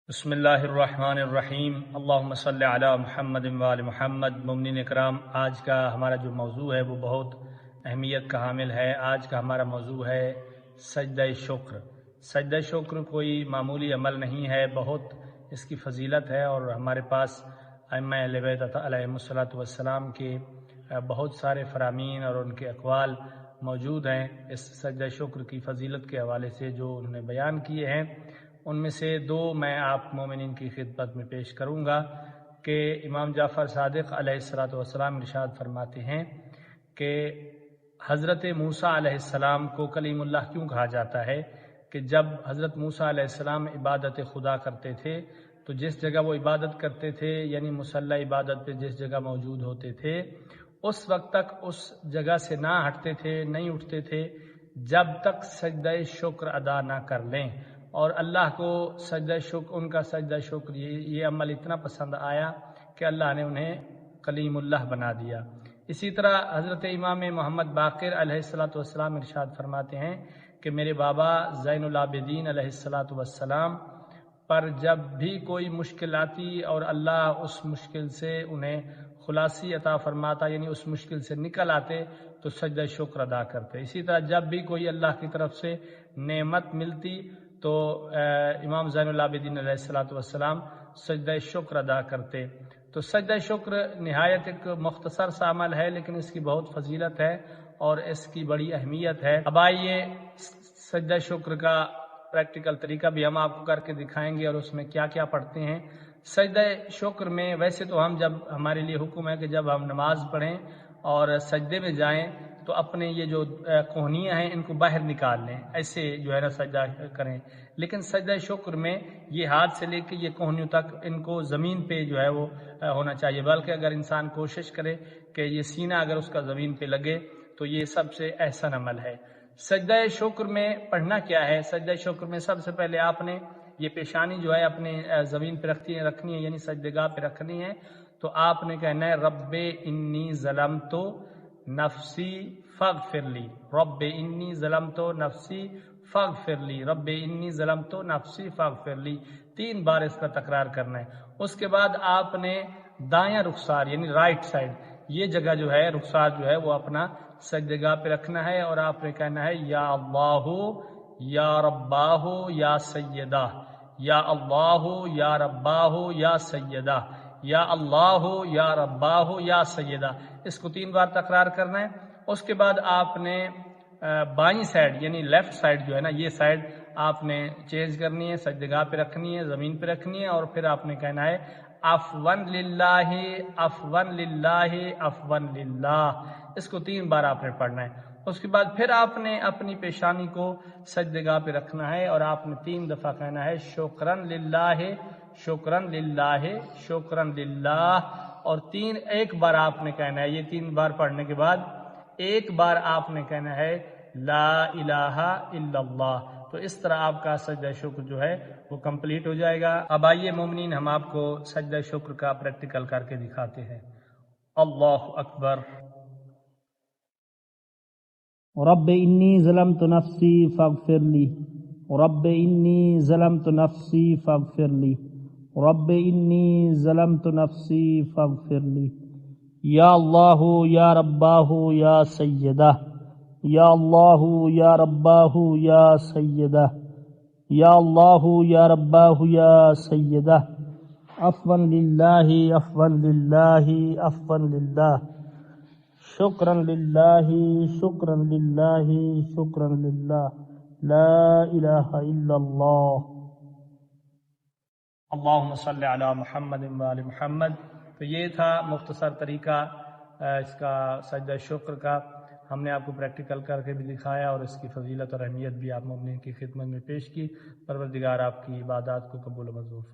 بسم اللہ الرحمن الرحیم اللہم صلی علی محمد وآل محمد۔ مومنین اکرام، آج کا ہمارا جو موضوع ہے وہ بہت اہمیت کا حامل ہے۔ آج کا ہمارا موضوع ہے سجدہ شکر۔ سجدہ شکر کوئی معمولی عمل نہیں ہے، بہت اس کی فضیلت ہے، اور ہمارے پاس ائمہ اہل بیت علیہم الصلوۃ والسلام کے بہت سارے فرامین اور ان کے اقوال موجود ہیں اس سجدہ شکر کی فضیلت کے حوالے سے جو انہوں نے بیان کیے ہیں۔ ان میں سے دو میں آپ مومنین کی خدمت میں پیش کروں گا کہ امام جعفر صادق علیہ الصلوۃ والسلام ارشاد فرماتے ہیں کہ حضرت موسیٰ علیہ السلام کو کلیم اللہ کیوں کہا جاتا ہے کہ جب حضرت موسیٰ علیہ السلام عبادت خدا کرتے تھے تو جس جگہ وہ عبادت کرتے تھے، یعنی مصلی عبادت پہ جس جگہ موجود ہوتے تھے، اس وقت تک اس جگہ سے نہ ہٹتے تھے، نہیں اٹھتے تھے جب تک سجدہ شکر ادا نہ کر لیں۔ اور اللہ کو سجدہ شکر، ان کا سجدہ شکر یہ عمل اتنا پسند آیا کہ اللہ نے انہیں کلیم اللہ بنا دیا۔ اسی طرح حضرت امام محمد باقر علیہ الصلوۃ والسلام ارشاد فرماتے ہیں کہ میرے بابا زین العابدین علیہ الصلوۃ والسلام پر جب بھی کوئی مشکل آتی اور اللہ اس مشکل سے انہیں خلاصی عطا فرماتا، یعنی اس مشکل سے نکل آتے، تو سجدہ شکر ادا کرتے۔ اسی طرح جب بھی کوئی اللہ کی طرف سے نعمت ملتی تو امام زین العابدین علیہ الصلوۃ والسلام سجدہ شکر ادا کرتے۔ تو سجدہ شکر نہایت ایک مختصر سا عمل ہے، لیکن اس کی بہت فضیلت ہے اور اس کی بڑی اہمیت ہے۔ اب آئیے سجدہ شکر کا پریکٹیکل طریقہ بھی ہم آپ کو کر کے دکھائیں گے اور اس میں کیا کیا پڑھتے ہیں۔ سجدہ شکر میں ویسے تو جب ہمارے لیے حکم ہے کہ جب ہم نماز پڑھیں اور سجدے میں جائیں تو اپنے یہ جو کوہنیاں ہیں ان کو باہر نکال لیں، ایسے جو ہے نا سجدہ کریں۔ لیکن سجدہ شکر میں یہ ہاتھ سے لے کے یہ کوہنیوں تک ان کو زمین پہ جو ہے وہ ہونا چاہیے، بلکہ اگر انسان کوشش کرے کہ یہ سینہ اگر اس کا زمین پہ لگے تو یہ سب سے احسن عمل ہے۔ سجدہ شکر میں پڑھنا کیا ہے؟ سجدہ شکر میں سب سے پہلے آپ نے یہ پیشانی جو ہے اپنے زمین پہ رکھنی ہے، یعنی سجدگاہ پہ رکھنی ہے۔ تو آپ نے کہنا ہے رب انی ظلمت نفسی فاغفر لی، رب انی ظلمت نفسی فاغفر لی، رب انی ظلمت نفسی فاغفر لی، 3 بار اس کا تکرار کرنا ہے۔ اس کے بعد آپ نے دایاں رخسار یعنی رائٹ سائڈ یہ جگہ جو ہے رخسار جو ہے وہ اپنا سجدگاہ پہ رکھنا ہے، اور آپ نے کہنا ہے یا اللہ یا رباہ یا سیدہ، یا اللہ یا رباہ یا سیدہ، یا اللہ یا رباہ یا سیدہ، اس کو 3 بار تکرار کرنا ہے۔ اس کے بعد آپ نے بائیں سائڈ یعنی لیفٹ سائڈ جو ہے نا یہ سائڈ آپ نے چینج کرنی ہے، سجدگاہ پہ رکھنی ہے، زمین پہ رکھنی ہے، اور پھر آپ نے کہنا ہے عفواً للہ عفواً للہ عفواً للہ، اس کو 3 بار آپ نے پڑھنا ہے۔ اس کے بعد پھر آپ نے اپنی پیشانی کو سجدگاہ پہ رکھنا ہے اور آپ نے 3 دفعہ کہنا ہے شکراً للہ شکراً للہ شکراً للہ، اور ایک بار آپ نے کہنا ہے، یہ 3 بار پڑھنے کے بعد ایک بار آپ نے کہنا ہے لا الہ الا اللہ۔ تو اس طرح آپ کا سجدہ شکر جو ہے وہ کمپلیٹ ہو جائے گا۔ اب آئیے مومنین ہم آپ کو سجدہ شکر کا پریکٹیکل کر کے دکھاتے ہیں۔ اللہ اکبر۔ رب انی ظلمت نفسی فاغفر لی، رب انی ظلمت نفسی فاغفر لی، رب انی ظلمت نفسی فاغفر لی، یا اللہ یا رباہ یا سیدہ، یا اللہ یا رباہ یا سیدہ، یا اللہ یا رباہ یا سیدہ، عفواً للہ عفواً للہ عفواً للہ، شکراً للہ شکراً للہ شکراً للہ، لا الہ الا اللہ۔ اللہم صلی علی محمد وآل محمد۔ تو یہ تھا مختصر طریقہ اس کا سجدہ شکر کا، ہم نے آپ کو پریکٹیکل کر کے بھی دکھایا اور اس کی فضیلت اور اہمیت بھی آپ مومنین کی خدمت میں پیش کی۔ پروردگار آپ کی عبادات کو قبول و منظور فرمائے۔